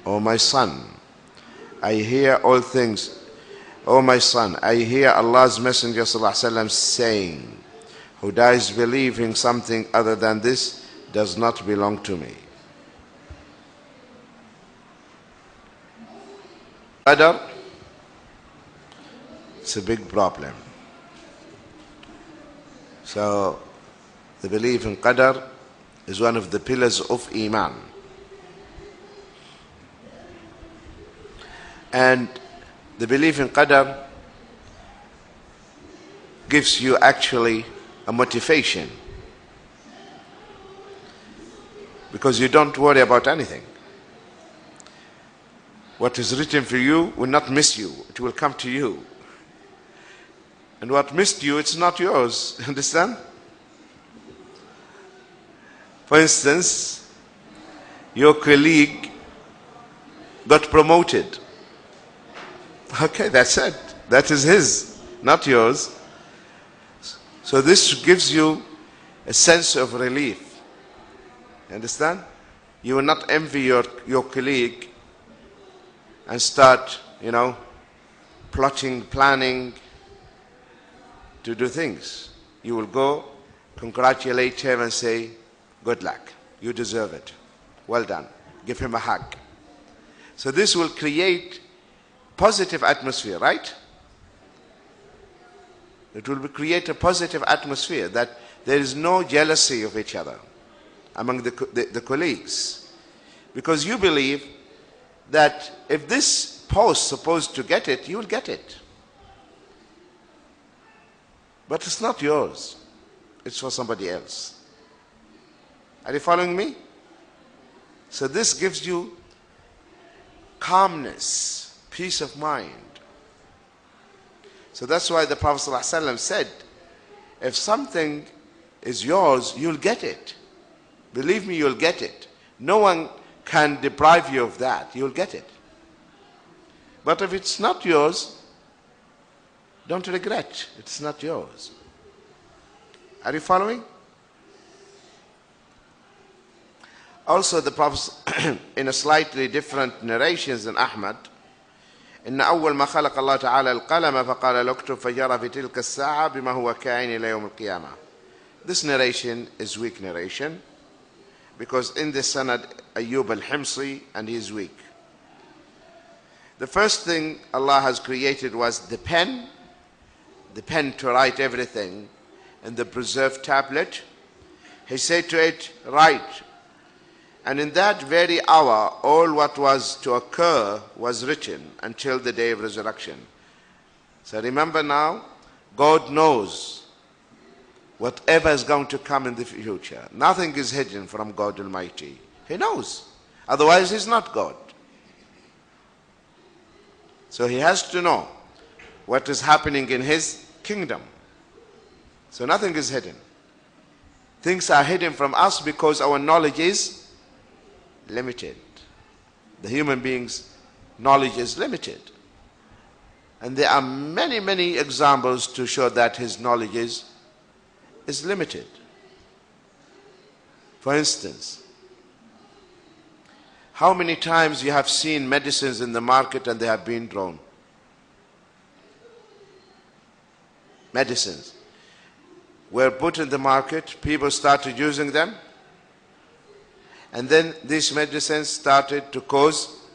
O my son, I hear all things. O my son, I hear Allah's Messenger ﷺ saying, who dies believing something other than this does not belong to me. Qadar, it's a big problem. So, the belief in Qadar is one of the pillars of Iman. And the belief in Qadar gives you actually a motivation, because you don't worry about anything. What is written for you will not miss you. It will come to you. And what missed you, it's not yours. Understand? For instance, your colleague got promoted. Okay, that's it. That is his, not yours. So this gives you a sense of relief. Understand? You will not envy your colleague and start, plotting, planning to do things. You will go, congratulate him and say, good luck. You deserve it. Well done. Give him a hug. So this will create positive atmosphere, right? It will create a positive atmosphere that there is no jealousy of each other among the colleagues. Because you believe that if this post is supposed to get it, you will get it. But it's not yours. It's for somebody else. Are you following me? So this gives you calmness, peace of mind. So that's why the Prophet ﷺ said, if something is yours, you'll get it. Believe me, you'll get it. No one can deprive you of that. You'll get it. But if it's not yours, don't regret. It's not yours. Are you following? Also, the Prophet, in a slightly different narrations than Ahmad, إن أول ما خلق الله تعالى القلم فقال له اكتب فجرى في تلك الساعة بما هو كائن إلى يوم القيامة. This narration is weak narration, because in the sanad Ayyub al-Himsi, and he is weak. The first thing Allah has created was the pen to write everything, and the preserved tablet. He said to it, write. And in that very hour, all what was to occur was written until the day of resurrection. So remember now, God knows whatever is going to come in the future. Nothing is hidden from God Almighty. He knows. Otherwise, He's not God. So He has to know what is happening in His kingdom. So nothing is hidden. Things are hidden from us because our knowledge is limited. The human being's knowledge is limited. And there are many, many examples to show that his knowledge is limited. For instance, how many times you have seen medicines in the market and they have been thrown? Medicines were put in the market, people started using them, and then these medicines started to cause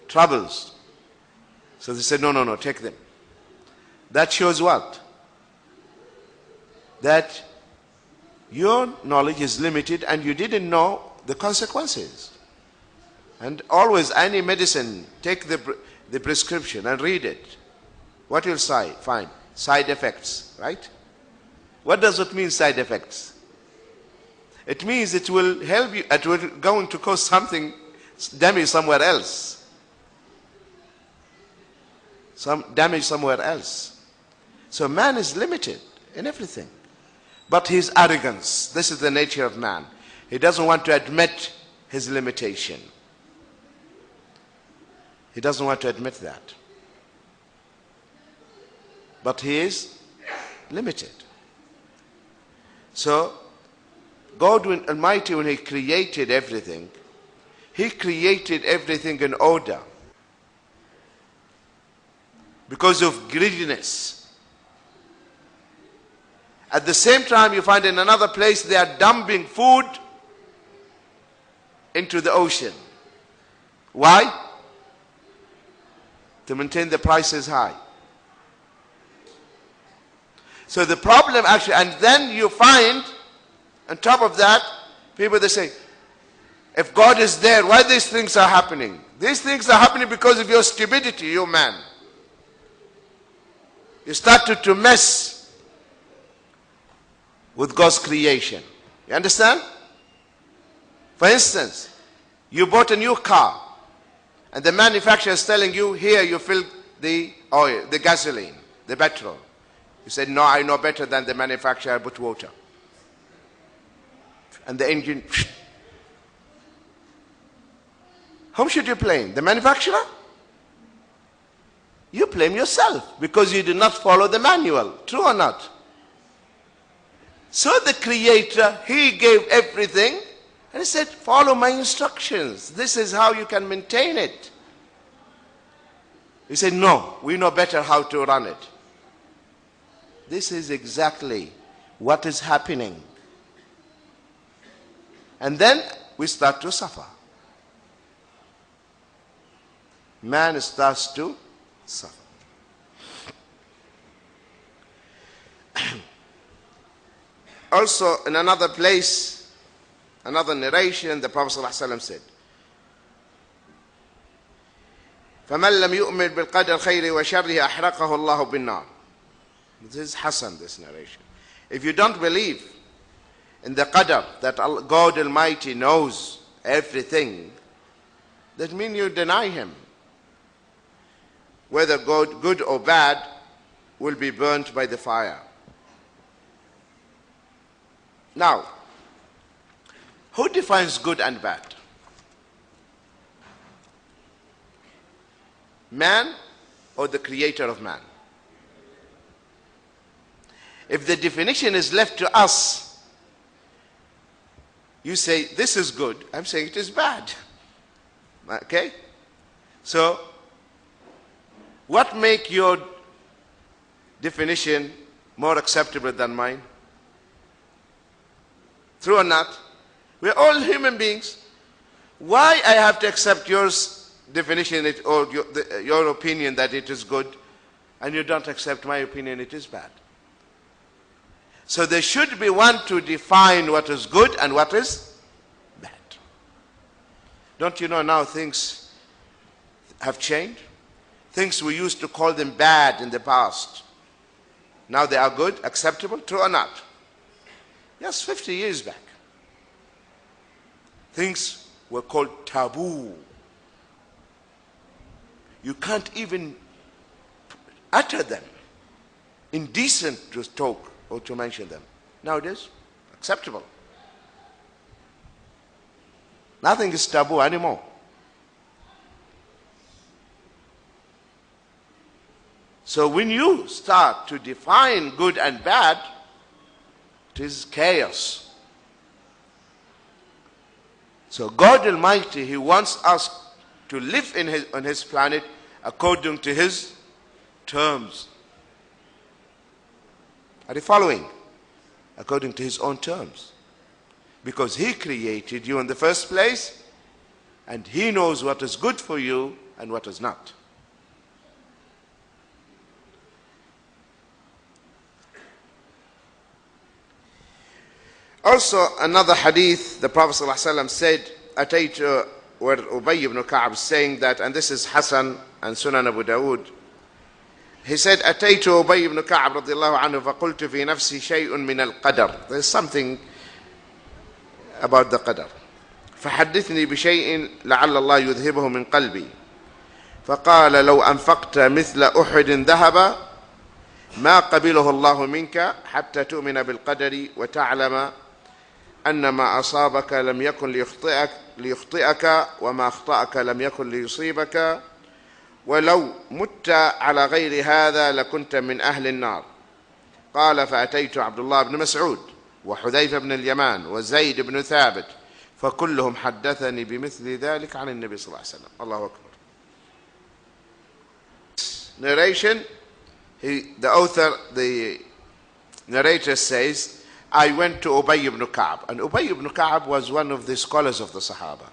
troubles. So they said, no, take them. That shows what? That your knowledge is limited and you didn't know the consequences. And always, any medicine, take the prescription and read it. What you'll find? Side effects, right? What does it mean, side effects? It means it will help you, it will going to cause something damage somewhere else. Some damage somewhere else. So man is limited in everything. But his arrogance, this is the nature of man. He doesn't want to admit his limitation. He doesn't want to admit that. But he is limited. So, God Almighty, when He created everything, He created everything in order. Because of greediness. At the same time, you find in another place they are dumping food into the ocean. Why? To maintain the prices high. So the problem actually, and then you find, on top of that, people they say, if God is there, why these things are happening? These things are happening because of your stupidity, you man. You started to mess with God's creation. You understand? For instance, you bought a new car and the manufacturer is telling you, here you fill the oil, the gasoline, the petrol. You said, no, I know better than the manufacturer, but water. And the engine, whom should you blame? The manufacturer? You blame yourself because you did not follow the manual. True or not? So the Creator, He gave everything and He said, follow my instructions. This is how you can maintain it. He said, no, we know better how to run it. This is exactly what is happening. And then we start to suffer. Man starts to suffer. Also, in another place, another narration, the Prophet ﷺ said, فَمَنْ لَمْ يُؤْمِنْ بِالْقَدْرِ خَيْرِ وَشَرِّهِ أَحْرَقَهُ اللَّهُ بِالنَّارِ. This is Hassan, this narration. If you don't believe in the qadr, that God Almighty knows everything, that means you deny Him. Whether good or bad will be burnt by the fire. Now, who defines good and bad? Man or the Creator of man? If the definition is left to us, you say this is good, I'm saying it is bad. Okay? So, what make your definition more acceptable than mine? True or not? We're all human beings. Why I have to accept yours definition or your opinion that it is good, and you don't accept my opinion it is bad? So there should be one to define what is good and what is bad. Don't you know now things have changed? Things we used to call them bad in the past, now they are good, acceptable, true or not? Yes, 50 years back. Things were called taboo. You can't even utter them. Indecent to talk or to mention them. Nowadays, acceptable. Nothing is taboo anymore. So when you start to define good and bad, it is chaos. So God Almighty, He wants us to live on His planet according to His terms. Are you following? According to His own terms. Because He created you in the first place, and He knows what is good for you and what is not. Also, another hadith, the Prophet ﷺ said, Ataytu, where Ubay ibn Ka'b is saying that, and this is Hassan and Sunan Abu Dawood. He said, Ataytu Ubay ibn Ka'b radiyallahu anhu faqultu fi nafsi shay'un min al-qadar. There's something about the qadar. فحدثني بشيء لعل الله يذهبه من قلبي. فقال لو أنفقت مثل أحد ذهبا ما قبله الله منك حتى تؤمن بالقدر وتعلم أن ما أصابك لم يكن ليخطئك وما أخطأك لم يكن ليصيبك ولو مت على غير هذا لكنت من أهل النار. قال فأتيت عبد الله بن مسعود وحذيفة بن اليمان وزيد بن ثابت فكلهم حدثني بمثل ذلك عن النبي صلى الله عليه وسلم. الله أكبر. Narration, the narrator says, I went to Ubay ibn Ka'b. And Ubay ibn Ka'b was one of the scholars of the Sahaba.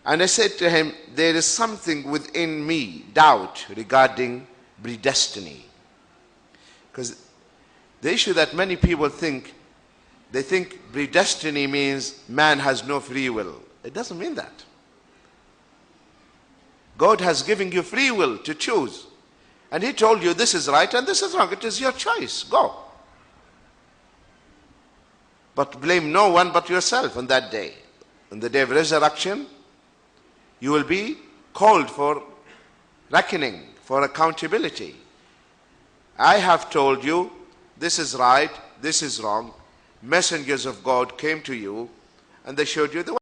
And I said to him, there is something within me, doubt regarding predestiny. Because the issue that many people think, they think predestiny means man has no free will. It doesn't mean that. God has given you free will to choose. And He told you this is right and this is wrong. It is your choice. Go. But blame no one but yourself on that day. On the day of resurrection, you will be called for reckoning, for accountability. I have told you this is right, this is wrong. Messengers of God came to you and they showed you the way.